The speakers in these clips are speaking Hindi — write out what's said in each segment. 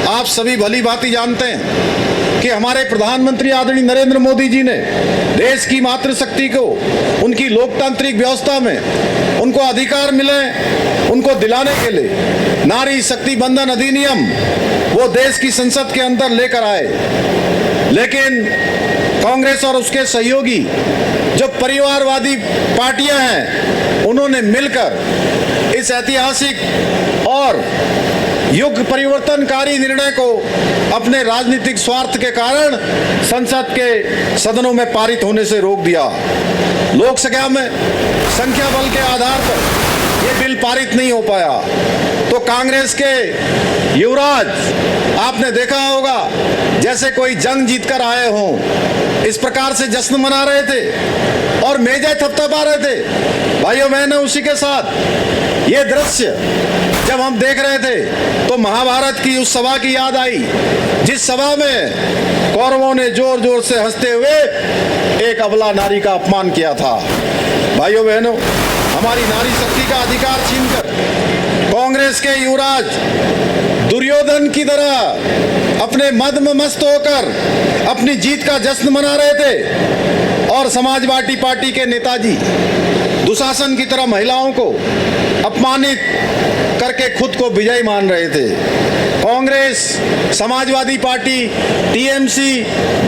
आप सभी भली भांति जानते हैं कि हमारे प्रधानमंत्री आदरणीय नरेंद्र मोदी जी ने देश की मातृशक्ति को उनकी लोकतांत्रिक व्यवस्था में उनको अधिकार मिले, उनको दिलाने के लिए नारी शक्ति बंधन अधिनियम वो देश की संसद के अंदर लेकर आए। लेकिन कांग्रेस और उसके सहयोगी जो परिवारवादी पार्टियां हैं, उन्होंने मिलकर इस ऐतिहासिक और युग परिवर्तनकारी निर्णय को अपने राजनीतिक स्वार्थ के कारण संसद के सदनों में पारित होने से रोक दिया। लोकसभा में संख्या बल के आधार पर ये बिल पारित नहीं हो पाया। तो कांग्रेस के युवराज आपने देखा होगा जैसे कोई जंग जीतकर आए हों, इस प्रकार से जश्न मना रहे थे और मेजें थपथपा रहे थे। भाइयों बहनों, उसी के साथ ये दृश्य जब हम देख रहे थे तो महाभारत की उस सभा की याद आई, जिस सभा में कौरवों ने जोर जोर से हंसते हुए एक अबला नारी का अपमान किया था। भाइयों बहनों, हमारी नारी शक्ति का अधिकार छीनकर कांग्रेस के युवराज दुर्योधन की तरह अपने मद में मस्त होकर अपनी जीत का जश्न मना रहे थे और समाजवादी पार्टी के नेताजी दुशासन की तरह महिलाओं को अपमानित करके खुद को विजयी मान रहे थे। Congress, Samajwadi party, TMC,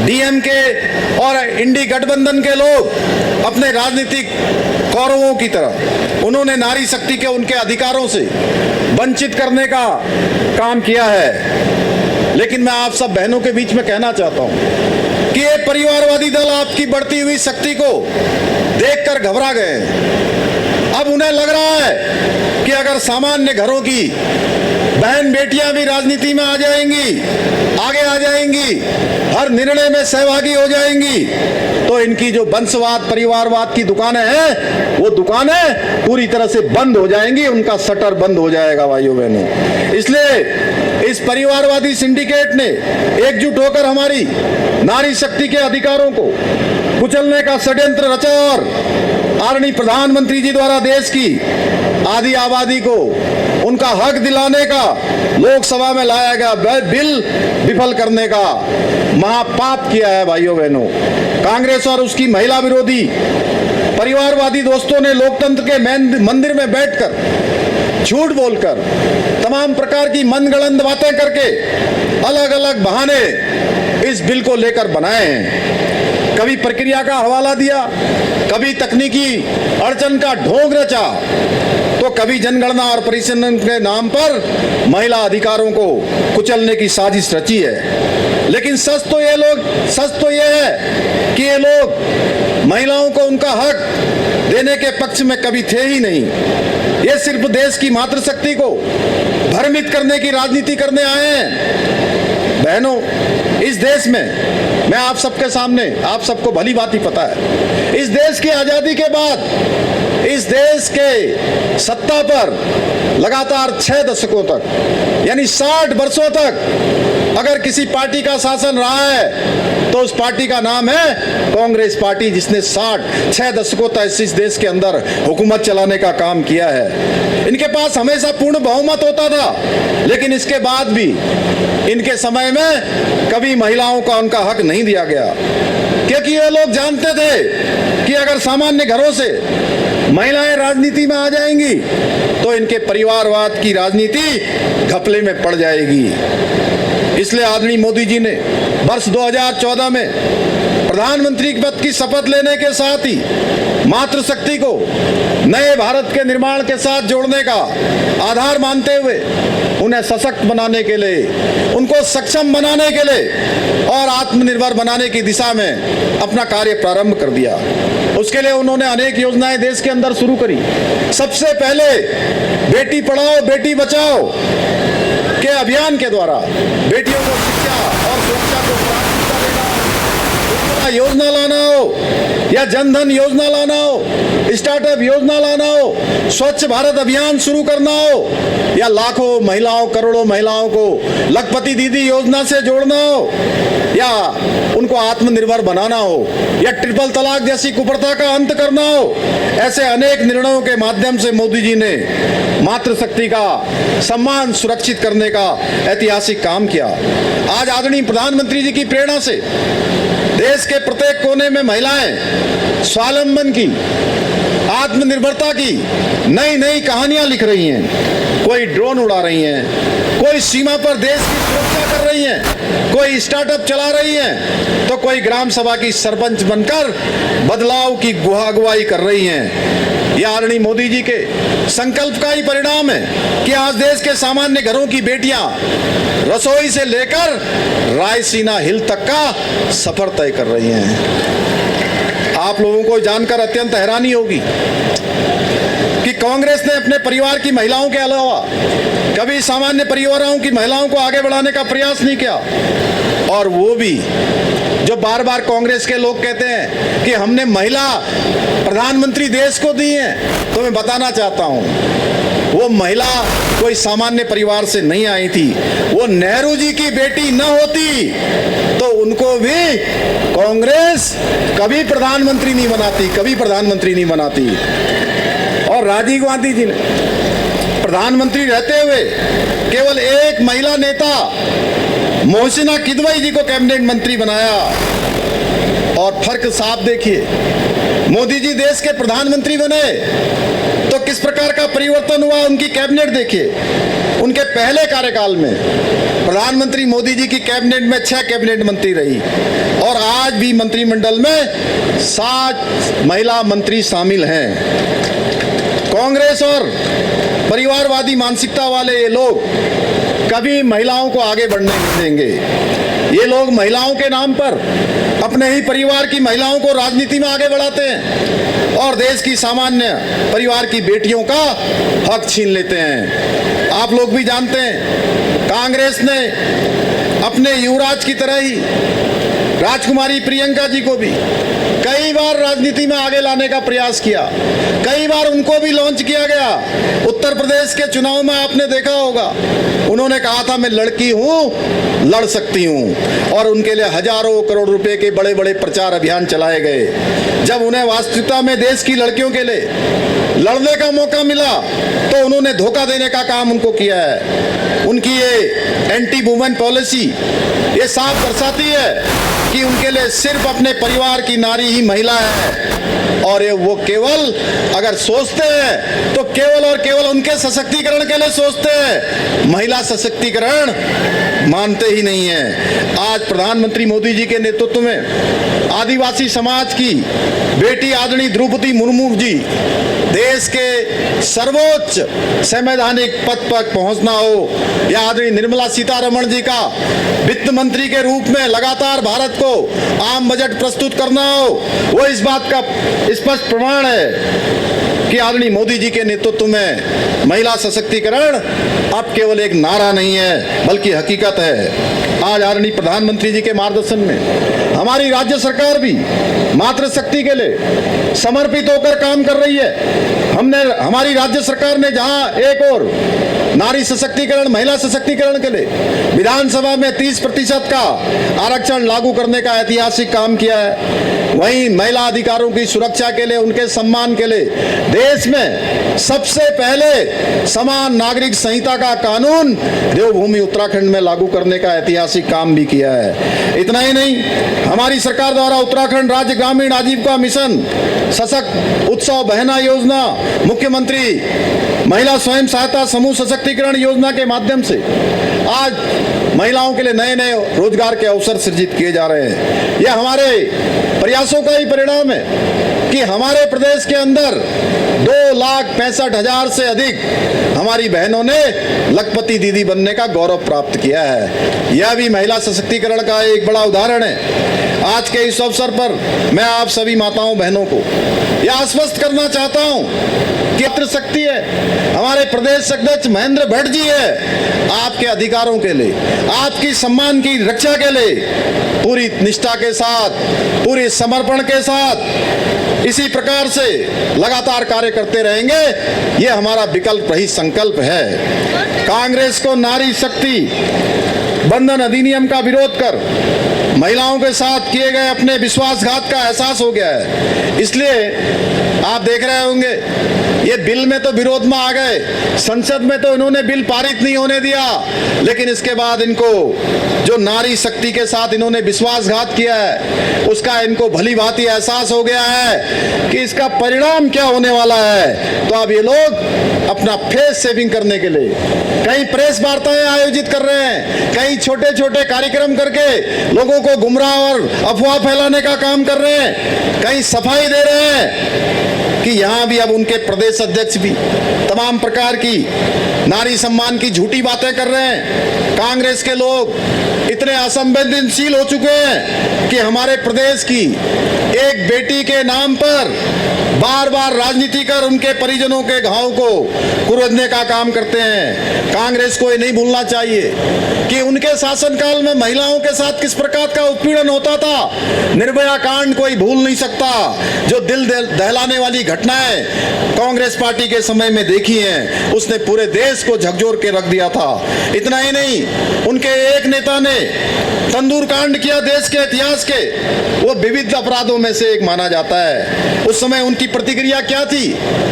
DMK और इंडी गठबंधन के लोग अपने राजनीतिक कौरवों की तरह उन्होंने नारी शक्ति के उनके अधिकारों से वंचित करने का काम किया है। लेकिन मैं आप सब बहनों के बीच में कहना चाहता हूं कि ये परिवारवादी दल आपकी बढ़ती हुई शक्ति को देखकर घबरा गए। अब उन्हें लग रहा है कि अगर सामान्य घरों की बहन बेटियां भी राजनीति में आ जाएंगी, आगे आ जाएंगी, हर निर्णय में सहभागी हो जाएंगी, तो इनकी जो वंशवाद परिवारवाद की दुकानें हैं वो दुकानें पूरी तरह से बंद हो जाएंगी, उनका शटर बंद हो जाएगा। भाइयों बहनों, इसलिए इस परिवारवादी सिंडिकेट ने एकजुट होकर हमारी नारी शक्ति के अधिकारों को कुचलने का षड्यंत्र रचा और आदरणीय प्रधानमंत्री जी द्वारा देश की आधी आबादी को उनका हक दिलाने का लोकसभा में लाया गया बिल विफल करने का महापाप किया है। भाइयों बहनों, कांग्रेस और उसकी महिला विरोधी परिवारवादी दोस्तों ने लोकतंत्र के मंदिर में बैठकर झूठ बोलकर तमाम प्रकार की मनगढ़ंत बातें करके अलग अलग बहाने इस बिल को लेकर बनाए हैं। कभी प्रक्रिया का हवाला दिया, कभी तकनीकी अड़चन का ढोंग रचा, तो कभी जनगणना और परिसंघ के नाम पर महिला अधिकारों को कुचलने की साजिश रची है। लेकिन सच तो ये है कि ये लोग महिलाओं को उनका हक देने के पक्ष में कभी थे ही नहीं। ये सिर्फ देश की मातृशक्ति को भ्रमित करने की राजनीति करने आए हैं। बहनों, इस देश में मैं आप सबके सामने, आप सबको भली भांति पता है, इस देश की आजादी के बाद इस देश के सत्ता पर लगातार 6 दशकों तक यानी 60 वर्षों तक अगर किसी पार्टी का शासन रहा है तो उस पार्टी का नाम है कांग्रेस पार्टी, जिसने 6 दशकों तक इस देश के अंदर हुकूमत चलाने का काम किया है। इनके पास हमेशा पूर्ण बहुमत होता था, लेकिन इसके बाद भी इनके समय में कभी महिलाओं का उनका हक नहीं दिया गया, क्योंकि ये लोग जानते थे कि अगर सामान्य घरों से महिलाएं राजनीति में आ जाएंगी तो इनके परिवारवाद की राजनीति घपले में पड़ जाएगी। इसलिए आदरणीय मोदी जी ने वर्ष 2014 में प्रधानमंत्री पद की शपथ लेने के साथ ही मातृशक्ति को नए भारत के निर्माण के साथ जोड़ने का आधार मानते हुए उन्हें सशक्त बनाने के लिए, उनको सक्षम बनाने के लिए और आत्मनिर्भर बनाने की दिशा में अपना कार्य प्रारंभ कर दिया। उसके लिए उन्होंने अनेक योजनाएं देश के अंदर शुरू करी। सबसे पहले बेटी पढ़ाओ बेटी बचाओ के अभियान के द्वारा बेटियों को शिक्षा और सुरक्षा को प्राथमिकता देना, योजना लाना हो या जनधन योजना लाना हो, स्टार्टअप योजना लाना हो, स्वच्छ भारत अभियान शुरू करना हो या लाखों महिलाओं, करोड़ों महिलाओं को लखपति दीदी योजना से जोड़ना हो या उनको आत्मनिर्भर बनाना हो या ट्रिपल तलाक जैसी कुप्रथा का अंत करना हो, ऐसे अनेक निर्णयों के माध्यम से मोदी जी ने मातृशक्ति का सम्मान सुरक्षित करने का ऐतिहासिक काम किया। आज आदरणीय प्रधानमंत्री जी की प्रेरणा से देश के प्रत्येक कोने में महिलाएं स्वावलंबन की, आत्मनिर्भरता की नई नई कहानियां लिख रही हैं। कोई ड्रोन उड़ा रही हैं, कोई सीमा पर देश की सुरक्षा कर रही हैं, कोई स्टार्टअप चला रही हैं, तो कोई ग्राम सभा की सरपंच बनकर बदलाव की गुहागुवाई कर रही हैं। यह आदरणीय मोदी जी के संकल्प का ही परिणाम है कि आज देश के सामान्य घरों की बेटियां रसोई से लेकर रायसीना हिल तक का सफर तय कर रही हैं। आप लोगों को जानकर अत्यंत हैरानी होगी कि कांग्रेस ने अपने परिवार की महिलाओं के अलावा कभी सामान्य परिवारों की महिलाओं को आगे बढ़ाने का प्रयास नहीं किया। और वो भी जो बार बार कांग्रेस के लोग कहते हैं कि हमने महिला प्रधानमंत्री देश को दी है, तो मैं बताना चाहता हूं वो महिला कोई सामान्य परिवार से नहीं आई थी। वो नेहरू जी की बेटी न होती तो उनको भी कांग्रेस कभी प्रधानमंत्री नहीं बनाती, कभी प्रधानमंत्री नहीं बनाती। और राजीव गांधी जी ने प्रधानमंत्री रहते हुए केवल एक महिला नेता मोहसिना किदवई जी को कैबिनेट मंत्री बनाया। और फर्क साफ देखिए, मोदी जी देश के प्रधानमंत्री बने तो किस प्रकार का परिवर्तन हुआ। उनकी कैबिनेट देखिए, उनके पहले कार्यकाल में प्रधानमंत्री मोदी जी की कैबिनेट में 6 कैबिनेट मंत्री रही और आज भी मंत्रिमंडल में 7 महिला मंत्री शामिल हैं। कांग्रेस और परिवारवादी मानसिकता वाले ये लोग कभी महिलाओं को आगे बढ़ने नहीं देंगे। ये लोग महिलाओं के नाम पर अपने ही परिवार की महिलाओं को राजनीति में आगे बढ़ाते हैं और देश की सामान्य परिवार की बेटियों का हक छीन लेते हैं। आप लोग भी जानते हैं कांग्रेस ने अपने युवराज की तरह ही राजकुमारी प्रियंका जी को भी कई बार राजनीति में आगे लाने का प्रयास किया, कई बार उनको भी लॉन्च किया गया। उत्तर प्रदेश के चुनाव में आपने देखा होगा, उन्होंने कहा था मैं लड़की हूं, लड़ सकती हूं, और उनके लिए हजारों करोड़ रुपए के बड़े बड़े प्रचार अभियान चलाए गए। जब उन्हें वास्तविकता में देश की लड़कियों के लिए लड़ने का मौका मिला तो उन्होंने धोखा देने का काम उनको किया है। उनकी ये एंटी वुमेन पॉलिसी ये साफ दर्शाती है कि उनके लिए सिर्फ अपने परिवार की नारी ही महिला है और वो केवल अगर सोचते हैं तो केवल और केवल उनके सशक्तिकरण के लिए सोचते हैं, महिला सशक्तिकरण मानते ही नहीं है। आज प्रधानमंत्री मोदी जी के नेतृत्व में आदिवासी समाज की बेटी आदरणीय द्रौपदी मुर्मू जी देश के सर्वोच्च संवैधानिक पद पर पहुंचना हो या आदरणीय निर्मला सीतारमण जी का वित्त मंत्री के रूप में लगातार भारत को आम बजट प्रस्तुत करना हो, वो इस बात का स्पष्ट प्रमाण है कि आदरणीय मोदी जी के नेतृत्व में महिला सशक्तिकरण अब केवल एक नारा नहीं है बल्कि हकीकत है। आज आदरणीय प्रधानमंत्री जी के मार्गदर्शन में हमारी राज्य सरकार भी मातृशक्ति के लिए समर्पित होकर काम कर रही है। हमारी राज्य सरकार ने जहां एक और नारी सशक्तिकरण, महिला सशक्तिकरण के लिए विधानसभा में 30% का आरक्षण लागू करने का ऐतिहासिक काम किया है, वहीं महिला अधिकारों की सुरक्षा के लिए, उनके सम्मान के लिए देश में सबसे पहले समान नागरिक संहिता का कानून देवभूमि उत्तराखंड में लागू करने का ऐतिहासिक काम भी किया है। इतना ही नहीं, हमारी सरकार द्वारा उत्तराखंड राज्य ग्रामीण आजीविका मिशन, सशक्त उत्सव बहना योजना, मुख्यमंत्री महिला स्वयं सहायता समूह सशक्तिकरण योजना के माध्यम से आज महिलाओं के लिए नए नए रोजगार के अवसर सृजित किए जा रहे हैं। यह हमारे प्रयासों का ही परिणाम है कि हमारे प्रदेश के अंदर 2,65,000 से अधिक हमारी बहनों ने लखपति दीदी बनने का गौरव प्राप्त किया है। यह भी महिला सशक्तिकरण का एक बड़ा उदाहरण है। आज के इस अवसर पर मैं आप सभी माताओं बहनों को यह आश्वस्त करना चाहता हूं कि मातृशक्ति है, हमारे प्रदेश अध्यक्ष महेंद्र भट्ट जी है, आपके अधिकार अधिकारों के लिए, आपकी सम्मान की रक्षा के लिए पूरी निष्ठा के साथ, पूरी समर्पण के साथ इसी प्रकार से लगातार कार्य करते रहेंगे। ये हमारा विकल्प रहित संकल्प है। कांग्रेस को नारी शक्ति बंधन अधिनियम का विरोध कर महिलाओं के साथ किए गए अपने विश्वासघात का एहसास हो गया है। इसलिए आप देख रहे होंगे ये बिल में तो विरोध में आ गए, संसद में तो इन्होंने बिल पारित नहीं होने दिया, लेकिन इसके बाद इनको जो नारी शक्ति के साथ इन्होंने विश्वासघात किया है उसका इनको भली भांति एहसास हो गया है कि इसका परिणाम क्या होने वाला है। तो अब ये लोग अपना फेस सेविंग करने के लिए कहीं प्रेस वार्ताएं आयोजित कर रहे हैं, कहीं छोटे छोटे कार्यक्रम करके लोगों को गुमराह और अफवाह फैलाने का काम कर रहे हैं, कहीं सफाई दे रहे हैं कि यहां भी अब उनके प्रदेश अध्यक्ष भी तमाम प्रकार की नारी सम्मान की झूठी बातें कर रहे हैं। कांग्रेस के लोग इतने असंवेदनशील हो चुके हैं कि हमारे प्रदेश की एक बेटी के नाम पर बार बार राजनीति कर उनके परिजनों के घाव को कुरेदने का काम करते हैं। कांग्रेस को ये नहीं भूलना चाहिए कि उनके शासनकाल में महिलाओं के साथ किस प्रकार का उत्पीड़न होता था। निर्भया कांड कोई भूल नहीं सकता, जो दिल दहलाने वाली घटनाएं कांग्रेस पार्टी के समय में देखी हैं, उसने पूरे देश को झकझोर के रख दिया था। इतना ही नहीं, उनके एक नेता ने तंदूर कांड किया, देश के इतिहास के वो विविध अपराधों में से एक माना जाता है। उस समय उनकी प्रतिक्रिया क्या थी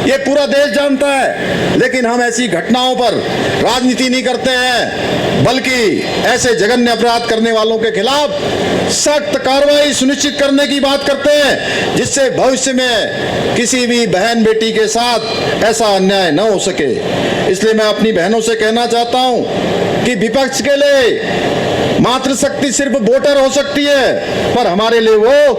ये पूरा देश जानता है, लेकिन हम ऐसी घटनाओं पर राजनीति नहीं करते हैं, बल्कि ऐसे जघन्य अपराध करने वालों के खिलाफ सख्त कार्रवाई सुनिश्चित करने की बात करते हैं, जिससे भविष्य में किसी भी बहन बेटी के साथ ऐसा अन्याय न हो सके। इसलिए मैं अपनी बहनों से कहना चाहता हूं कि विपक्ष के लिए मातृशक्ति सिर्फ वोटर हो सकती है, पर हमारे लिए वो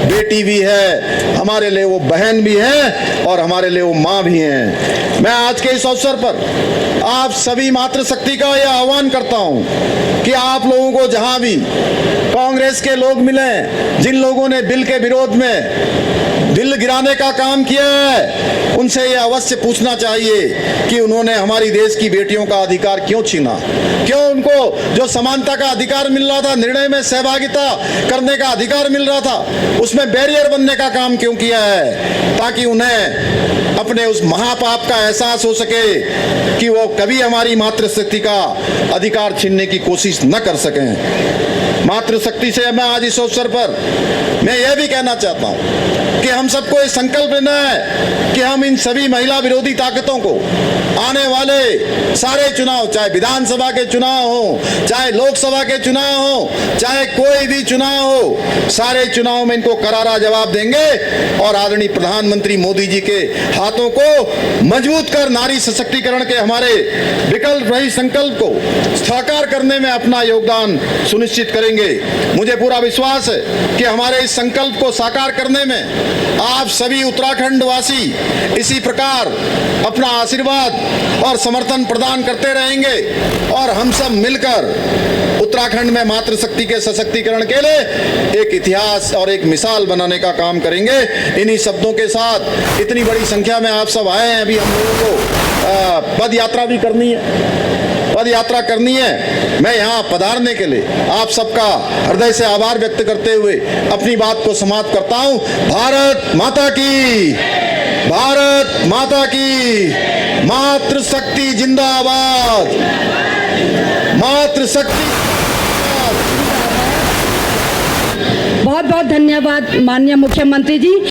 बेटी भी है, हमारे लिए वो बहन भी है और हमारे लिए वो माँ भी है। मैं आज के इस अवसर पर आप सभी मातृशक्ति का यह आह्वान करता हूं कि आप लोगों को जहां भी कांग्रेस के लोग मिले, जिन लोगों ने बिल के विरोध में दिल गिराने का काम किया है, उनसे यह अवश्य पूछना चाहिए कि उन्होंने हमारी देश की बेटियों का अधिकार क्यों छीना, क्यों उनको जो समानता का अधिकार मिल रहा था, निर्णय में सहभागिता करने का अधिकार मिल रहा था, उसमें बैरियर बनने का काम क्यों किया है, ताकि उन्हें अपने उस महापाप का एहसास हो सके कि वो कभी हमारी मातृशक्ति का अधिकार छीनने की कोशिश न कर सकें। मातृशक्ति से मैं आज इस अवसर पर मैं यह भी कहना चाहता हूं कि हम सबको ये संकल्प लेना है कि हम इन सभी महिला विरोधी ताकतों को आने वाले सारे चुनाव, चाहे विधानसभा के चुनाव हो, चाहे लोकसभा के चुनाव हो, चाहे कोई भी चुनाव हो, सारे चुनाव में इनको करारा जवाब देंगे और आदरणीय प्रधानमंत्री मोदी जी के हाथों को मजबूत कर नारी सशक्तिकरण के हमारे विकल्प रहित संकल्प को साकार करने में अपना योगदान सुनिश्चित करेंगे। मुझे पूरा विश्वास है कि हमारे इस संकल्प को साकार करने में आप सभी उत्तराखंड वासी इसी प्रकार अपना आशीर्वाद और समर्थन प्रदान करते रहेंगे और हम सब मिलकर उत्तराखंड में मातृशक्ति के सशक्तिकरण के लिए एक इतिहास और एक मिसाल बनाने का काम करेंगे। इन्हीं शब्दों के साथ इतनी बड़ी संख्या में आप सब आए हैं, अभी हम लोगों को पद यात्रा भी करनी है, पद यात्रा करनी है। मैं यहाँ पधारने के लिए आप सबका हृदय से आभार व्यक्त करते हुए अपनी बात को समाप्त करता हूँ। भारत माता की, भारत माता की, मातृशक्ति जिंदाबाद, मातृशक्ति। बहुत बहुत धन्यवाद माननीय मुख्यमंत्री जी।